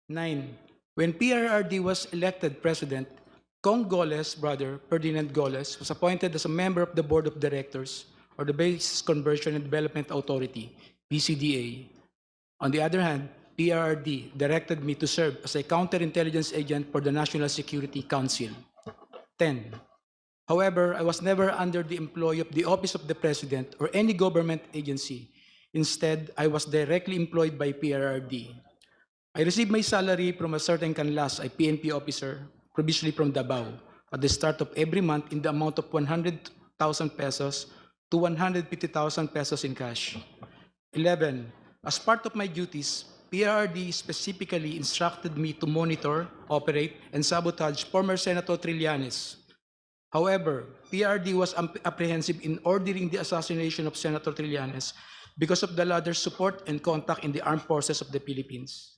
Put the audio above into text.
9. When PRRD was elected president, Kong Goles' brother, Ferdinand Goles, was appointed as a member of the board of directors or the Basis Conversion and Development Authority, BCDA. On the other hand, PRRD directed me to serve as a counterintelligence agent for the National Security Council. 10. However, I was never under the employ of the Office of the President or any government agency. Instead, I was directly employed by PRRD. I received my salary from a certain Canlas, a PNP officer, previously from Davao, at the start of every month in the amount of 100,000 pesos to 150,000 pesos in cash. 11. As part of my duties, PRRD specifically instructed me to monitor, operate, and sabotage former Senator Trillanes. However, PRRD was apprehensive in ordering the assassination of Senator Trillanes because of the latter's support and contact in the armed forces of the Philippines.